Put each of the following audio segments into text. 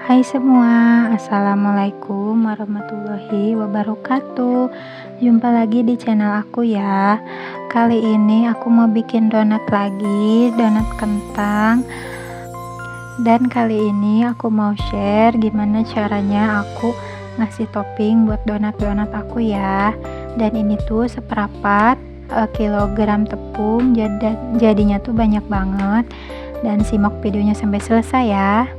Hai semua, assalamualaikum warahmatullahi wabarakatuh. Jumpa lagi di channel aku ya. Kali ini aku mau bikin donat lagi, donat kentang. Dan kali ini aku mau share gimana caranya aku ngasih topping buat donat-donat aku ya. Dan ini tuh seperempat kilogram tepung, jadinya tuh banyak banget. Dan simak videonya sampai selesai ya.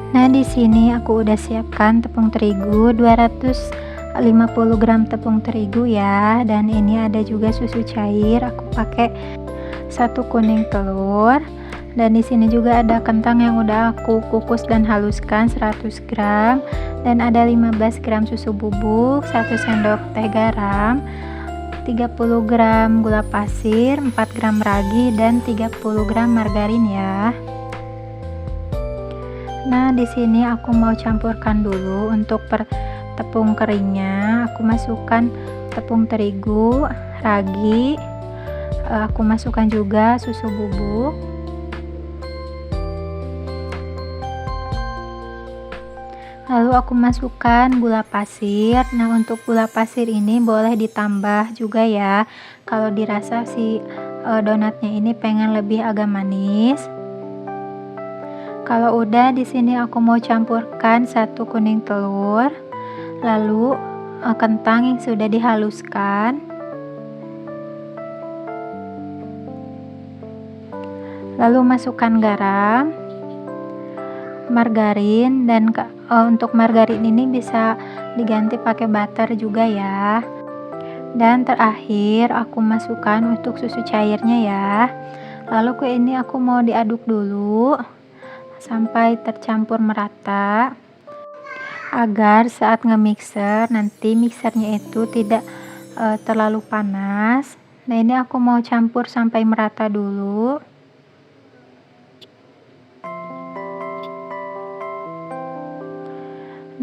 Nah, di sini aku udah siapkan tepung terigu 250 gram tepung terigu ya, dan ini ada juga susu cair. Aku pakai 1 kuning telur, dan di sini juga ada kentang yang udah aku kukus dan haluskan 100 gram, dan ada 15 gram susu bubuk, 1 sendok teh garam, 30 gram gula pasir, 4 gram ragi, dan 30 gram margarin ya. Nah, di sini aku mau campurkan dulu untuk tepung keringnya. Aku masukkan tepung terigu, ragi, aku masukkan juga susu bubuk. Lalu aku masukkan gula pasir. Nah, untuk gula pasir ini boleh ditambah juga ya. Kalau dirasa si donatnya ini pengen lebih agak manis. Kalau udah, di sini aku mau campurkan 1 kuning telur, lalu kentang yang sudah dihaluskan, lalu masukkan garam, margarin, dan untuk margarin ini bisa diganti pakai butter juga ya. Dan terakhir aku masukkan untuk susu cairnya ya. Lalu ini aku mau diaduk dulu sampai tercampur merata, agar saat nge-mixer nanti mixernya itu tidak terlalu panas. Nah, ini aku mau campur sampai merata dulu.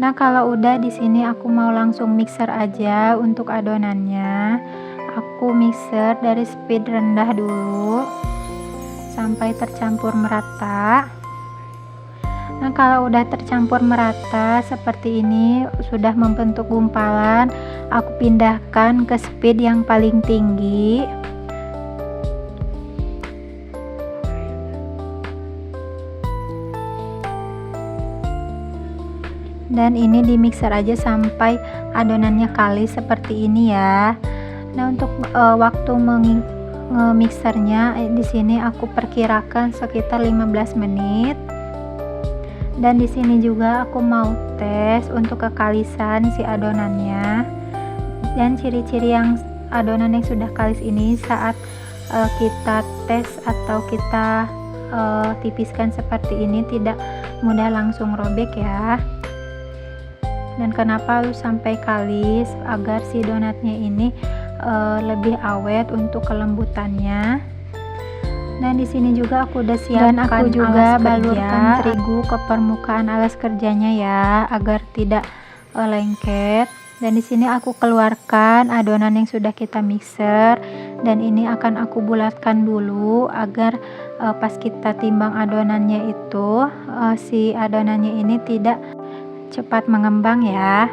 Nah, kalau udah, di sini aku mau langsung mixer aja untuk adonannya. Aku mixer dari speed rendah dulu sampai tercampur merata. Nah, kalau udah tercampur merata seperti ini, sudah membentuk gumpalan, aku pindahkan ke speed yang paling tinggi. Dan ini di mixer aja sampai adonannya kalis seperti ini ya. Nah, untuk waktu mixernya di sini aku perkirakan sekitar 15 menit. Dan di sini juga aku mau tes untuk kekalisan si adonannya. Dan ciri-ciri yang adonan yang sudah kalis ini saat kita tes atau kita tipiskan seperti ini tidak mudah langsung robek ya. Dan kenapa harus sampai kalis? Agar si donatnya ini lebih awet untuk kelembutannya. Dan di sini juga aku udah siapkan, dan aku juga balurkan terigu ke permukaan alas kerjanya ya, agar tidak lengket. Dan di sini aku keluarkan adonan yang sudah kita mixer, dan ini akan aku bulatkan dulu agar pas kita timbang adonannya itu si adonannya ini tidak cepat mengembang ya.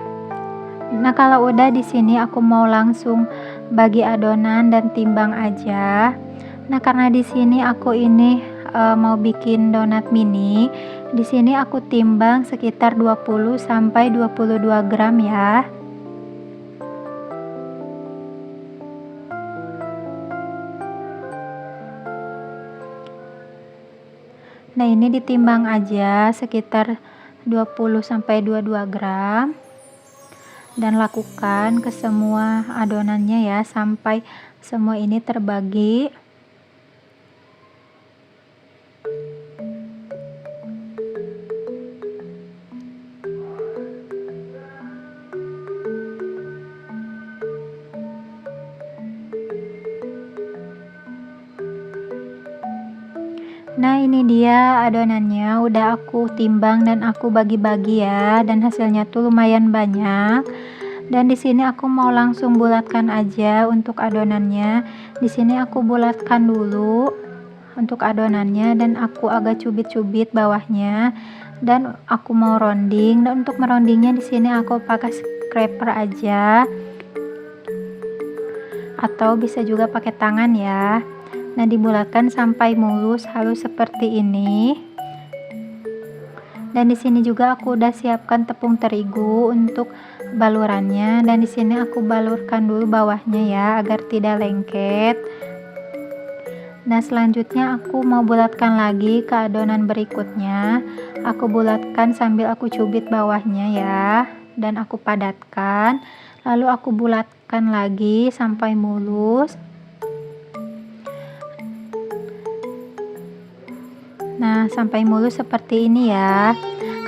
Nah, kalau udah, di sini aku mau langsung bagi adonan dan timbang aja. Nah, karena di sini aku ini mau bikin donat mini, di sini aku timbang sekitar 20 sampai 22 gram ya. Nah, ini ditimbang aja sekitar 20 sampai 22 gram. Dan lakukan ke semua adonannya ya, sampai semua ini terbagi. Nah, ini dia adonannya udah aku timbang dan aku bagi-bagi ya, dan hasilnya tuh lumayan banyak. Dan di sini aku mau langsung bulatkan aja untuk adonannya. Di sini aku bulatkan dulu untuk adonannya, dan aku agak cubit-cubit bawahnya. dan aku mau rounding. Dan untuk merondingnya di sini aku pakai scraper aja atau bisa juga pakai tangan ya. Nah, dibulatkan sampai mulus halus seperti ini. Dan di sini juga aku udah siapkan tepung terigu untuk balurannya, dan di sini aku balurkan dulu bawahnya ya agar tidak lengket. Nah, selanjutnya aku mau bulatkan lagi ke adonan berikutnya. Aku bulatkan sambil aku cubit bawahnya ya, dan aku padatkan. Lalu aku bulatkan lagi sampai mulus. Nah, sampai mulus seperti ini ya.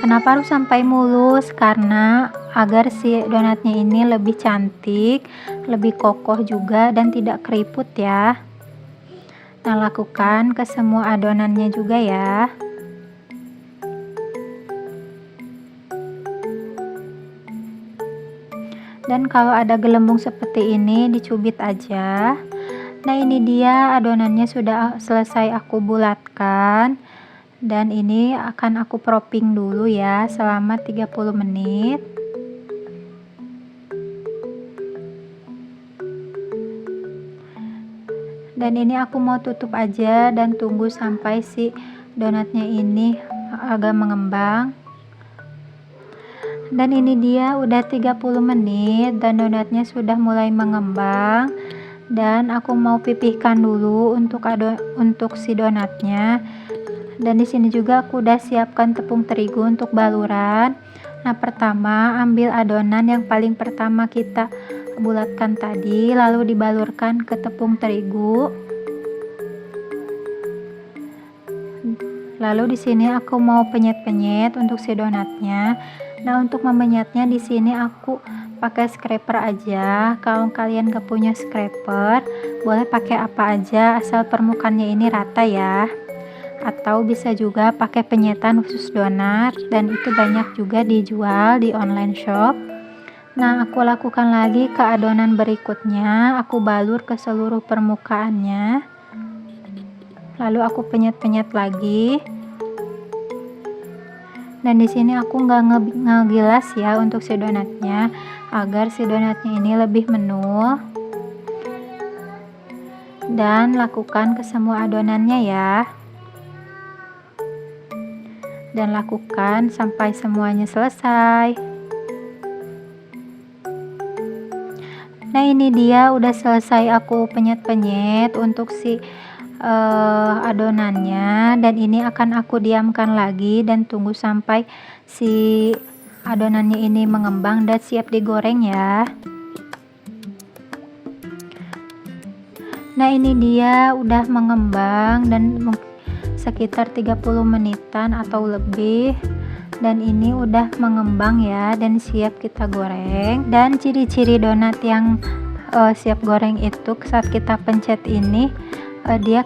Kenapa harus sampai mulus? Karena agar si donatnya ini lebih cantik, lebih kokoh juga, dan tidak keriput ya. Nah, lakukan ke semua adonannya juga ya. Dan kalau ada gelembung seperti ini, dicubit aja. Nah, ini dia adonannya sudah selesai aku bulatkan. Dan ini akan aku propping dulu ya selama 30 menit. Dan ini aku mau tutup aja dan tunggu sampai si donatnya ini agak mengembang. Dan ini dia udah 30 menit dan donatnya sudah mulai mengembang. Dan aku mau pipihkan dulu untuk si donatnya. Dan di sini juga aku udah siapkan tepung terigu untuk baluran. Nah, pertama ambil adonan yang paling pertama kita bulatkan tadi, lalu dibalurkan ke tepung terigu. Lalu di sini aku mau penyet-penyet untuk si donatnya. Nah, untuk memenyetnya di sini aku pakai scraper aja. Kalau kalian gak punya scraper, boleh pakai apa aja asal permukaannya ini rata ya. Atau bisa juga pakai penyetan khusus donat, dan itu banyak juga dijual di online shop. Nah, aku lakukan lagi ke adonan berikutnya. Aku balur ke seluruh permukaannya, lalu aku penyet-penyet lagi. Dan di sini aku nggak ngegilas ya untuk si donatnya, agar si donatnya ini lebih menul. Dan lakukan ke semua adonannya ya. Dan lakukan sampai semuanya selesai. Nah, ini dia udah selesai aku penyet-penyet untuk si adonannya, dan ini akan aku diamkan lagi dan tunggu sampai si adonannya ini mengembang dan siap digoreng ya. Nah, ini dia udah mengembang dan sekitar 30 menitan atau lebih, dan ini udah mengembang ya dan siap kita goreng. Dan ciri-ciri donat yang siap goreng itu saat kita pencet ini dia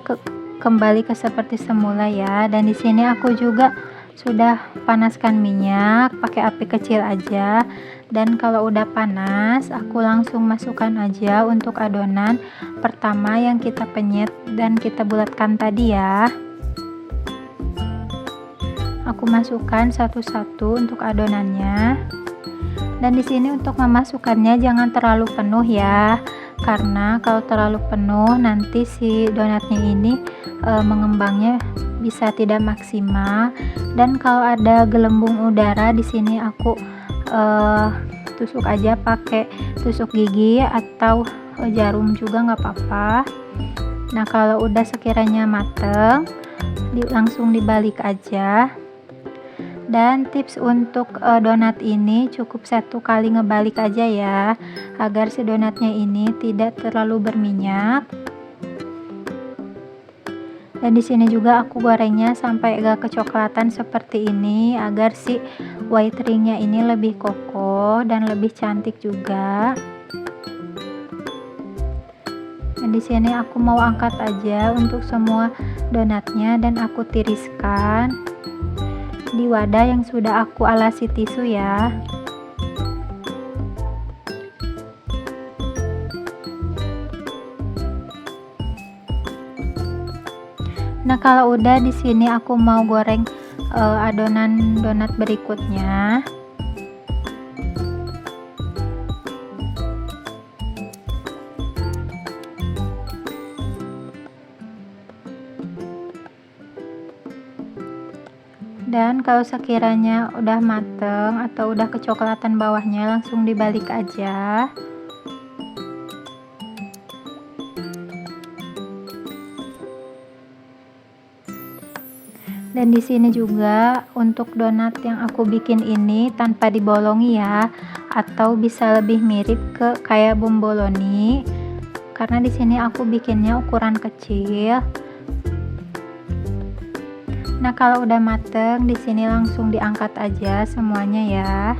kembali ke seperti semula ya. Dan di sini aku juga sudah panaskan minyak, pakai api kecil aja. Dan kalau udah panas, aku langsung masukkan aja untuk adonan pertama yang kita penyet dan kita bulatkan tadi ya. Aku masukkan satu-satu untuk adonannya. Dan di sini untuk memasukkannya jangan terlalu penuh ya, karena kalau terlalu penuh nanti si donatnya ini mengembangnya bisa tidak maksimal. Dan kalau ada gelembung udara di sini aku tusuk aja pakai tusuk gigi atau jarum juga nggak apa-apa. Nah, kalau udah sekiranya mateng, langsung dibalik aja. Dan tips untuk donat ini cukup satu kali ngebalik aja ya, agar si donatnya ini tidak terlalu berminyak. Dan di sini juga aku gorengnya sampai agak kecoklatan seperti ini, agar si white ringnya ini lebih kokoh dan lebih cantik juga. Dan di sini aku mau angkat aja untuk semua donatnya dan aku tiriskan di wadah yang sudah aku alasi tisu ya. Nah, kalau udah di sini aku mau goreng adonan donat berikutnya. Dan kalau sekiranya udah mateng atau udah kecoklatan bawahnya, langsung dibalik aja. Dan di sini juga untuk donat yang aku bikin ini tanpa dibolongi ya, atau bisa lebih mirip ke kayak bomboloni. Karena di sini aku bikinnya ukuran kecil. Nah, kalau udah mateng, di sini langsung diangkat aja semuanya ya.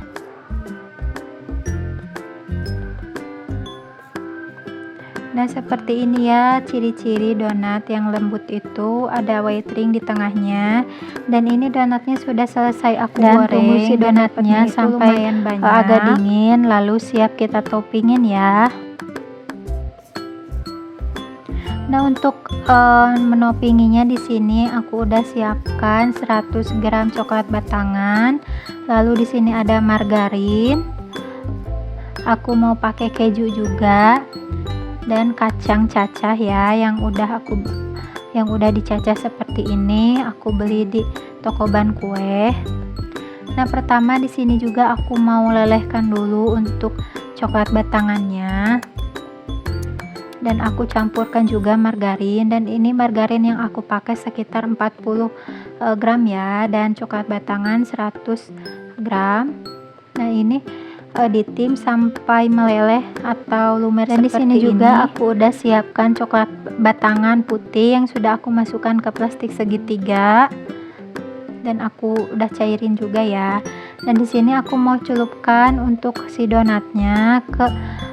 Nah, seperti ini ya ciri-ciri donat yang lembut itu, ada white ring di tengahnya. Dan ini donatnya sudah selesai aku goreng. Tunggu si donatnya sampai agak dingin, lalu siap kita toppingin ya. Nah, untuk menopinginya di sini aku udah siapkan 100 gram coklat batangan. Lalu di sini ada margarin. Aku mau pakai keju juga dan kacang cacah ya yang udah dicacah seperti ini. Aku beli di toko bahan kue. Nah, pertama di sini juga aku mau lelehkan dulu untuk coklat batangannya. Dan aku campurkan juga margarin, dan ini margarin yang aku pakai sekitar 40 gram ya, dan coklat batangan 100 gram. Nah, ini ditim sampai meleleh atau lumer dan seperti ini. Dan di sini juga aku udah siapkan coklat batangan putih yang sudah aku masukkan ke plastik segitiga dan aku udah cairin juga ya. Dan di sini aku mau celupkan untuk si donatnya ke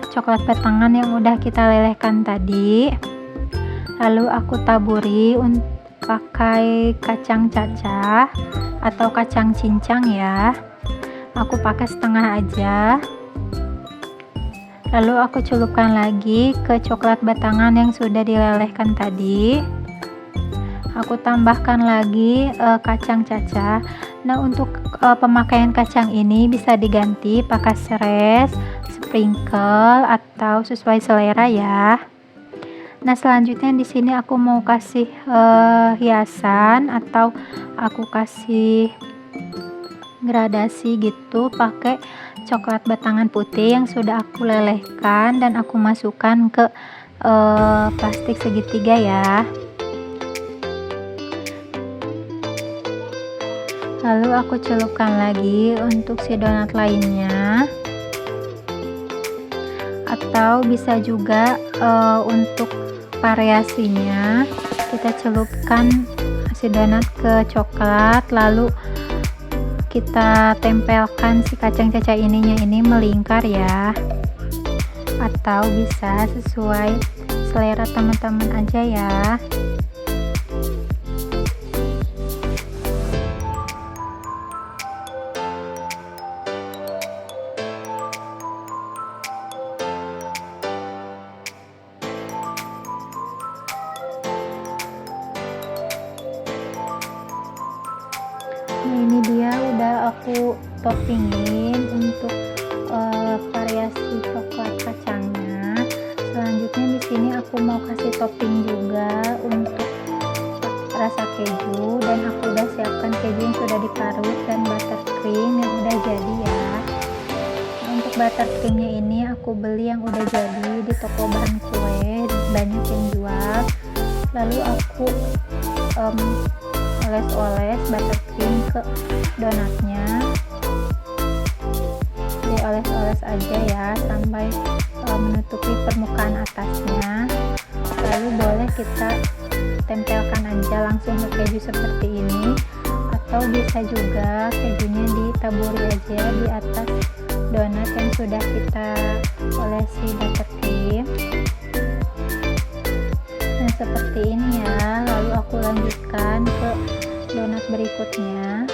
coklat batangan yang udah kita lelehkan tadi. Lalu aku taburi pakai kacang cacah atau kacang cincang ya. Aku pakai setengah aja. Lalu aku celupkan lagi ke coklat batangan yang sudah dilelehkan tadi. Aku tambahkan lagi kacang cacah. Nah, untuk pemakaian kacang ini bisa diganti pakai seres, sprinkle atau sesuai selera ya. Nah, selanjutnya di sini aku mau kasih hiasan atau aku kasih gradasi gitu pakai coklat batangan putih yang sudah aku lelehkan dan aku masukkan ke plastik segitiga ya. Lalu aku celupkan lagi untuk si donat lainnya. Atau bisa juga untuk variasinya kita celupkan si donat ke coklat, lalu kita tempelkan si kacang cacah ini melingkar ya. Atau bisa sesuai selera teman-teman aja ya. Nah, ini dia udah aku toppingin untuk variasi coklat kacangnya. Selanjutnya di sini aku mau kasih topping juga untuk rasa keju, dan aku udah siapkan keju yang sudah diparut dan buttercream yang udah jadi ya. Nah, untuk buttercreamnya ini aku beli yang udah jadi di toko bahan kue, banyak yang jual. Lalu aku oles-oles buttercream ke donatnya, dioles-oles aja ya sampai menutupi permukaan atasnya. Lalu boleh kita tempelkan aja langsung ke keju seperti ini, atau bisa juga kejunya ditaburi aja di atas donat yang sudah kita olesi buttercream. Nah, seperti ini ya. Lalu aku lanjutkan ke donat berikutnya.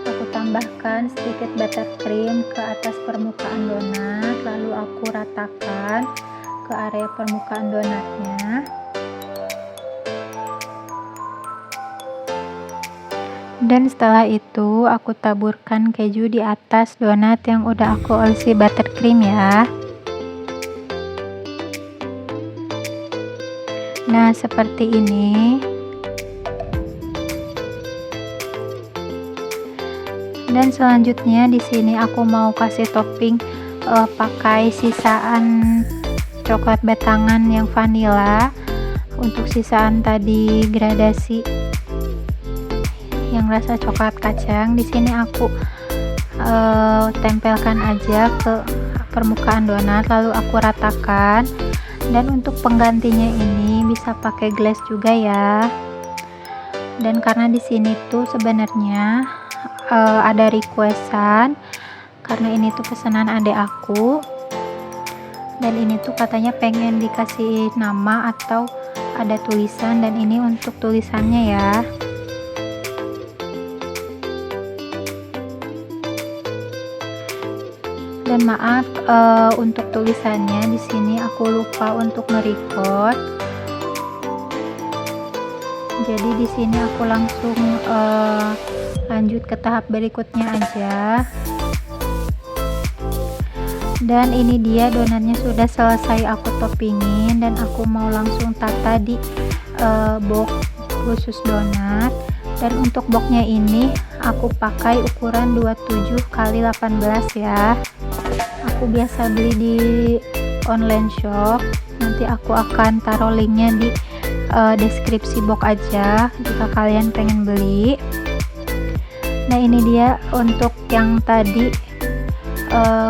Aku tambahkan sedikit buttercream ke atas permukaan donat, lalu aku ratakan ke area permukaan donatnya. Dan setelah itu aku taburkan keju di atas donat yang udah aku olesi buttercream ya. Nah, seperti ini. Dan selanjutnya di sini aku mau kasih topping pakai sisaan coklat batangan yang vanilla. Untuk sisaan tadi gradasi yang rasa coklat kacang, di sini aku tempelkan aja ke permukaan donat, lalu aku ratakan. Dan untuk penggantinya ini bisa pakai glass juga ya. Dan karena di sini tuh sebenarnya ada requestan, karena ini tuh pesanan adik aku, dan ini tuh katanya pengen dikasih nama atau ada tulisan, dan ini untuk tulisannya ya. Dan maaf untuk tulisannya di sini aku lupa untuk nge-record. Jadi di sini aku langsung lanjut ke tahap berikutnya aja. Dan ini dia donatnya sudah selesai aku toppingin, dan aku mau langsung tata di box khusus donat. Dan untuk boxnya ini aku pakai ukuran 27 x 18 ya. Aku biasa beli di online shop, nanti aku akan taruh linknya di deskripsi box aja jika kalian pengen beli. Nah, ini dia untuk yang tadi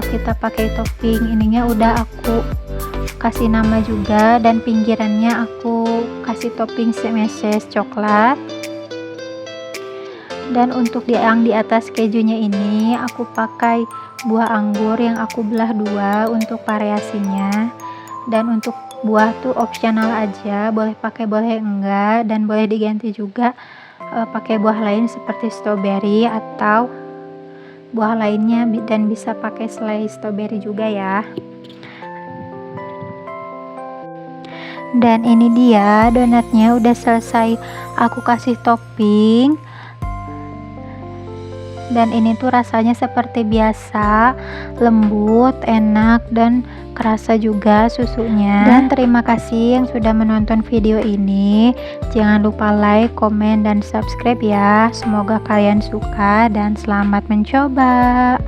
kita pakai topping ininya udah aku kasih nama juga, dan pinggirannya aku kasih topping meses coklat. Dan untuk yang di atas kejunya ini aku pakai buah anggur yang aku belah dua untuk variasinya. Dan untuk buah tuh opsional aja, boleh pakai boleh enggak, dan boleh diganti juga pakai buah lain seperti strawberry atau buah lainnya, dan bisa pakai selai strawberry juga ya. Dan ini dia donatnya udah selesai aku kasih topping. Dan ini tuh rasanya seperti biasa, lembut, enak, dan kerasa juga susunya. Dan terima kasih yang sudah menonton video ini. Jangan lupa like, komen, dan subscribe ya. Semoga kalian suka dan selamat mencoba.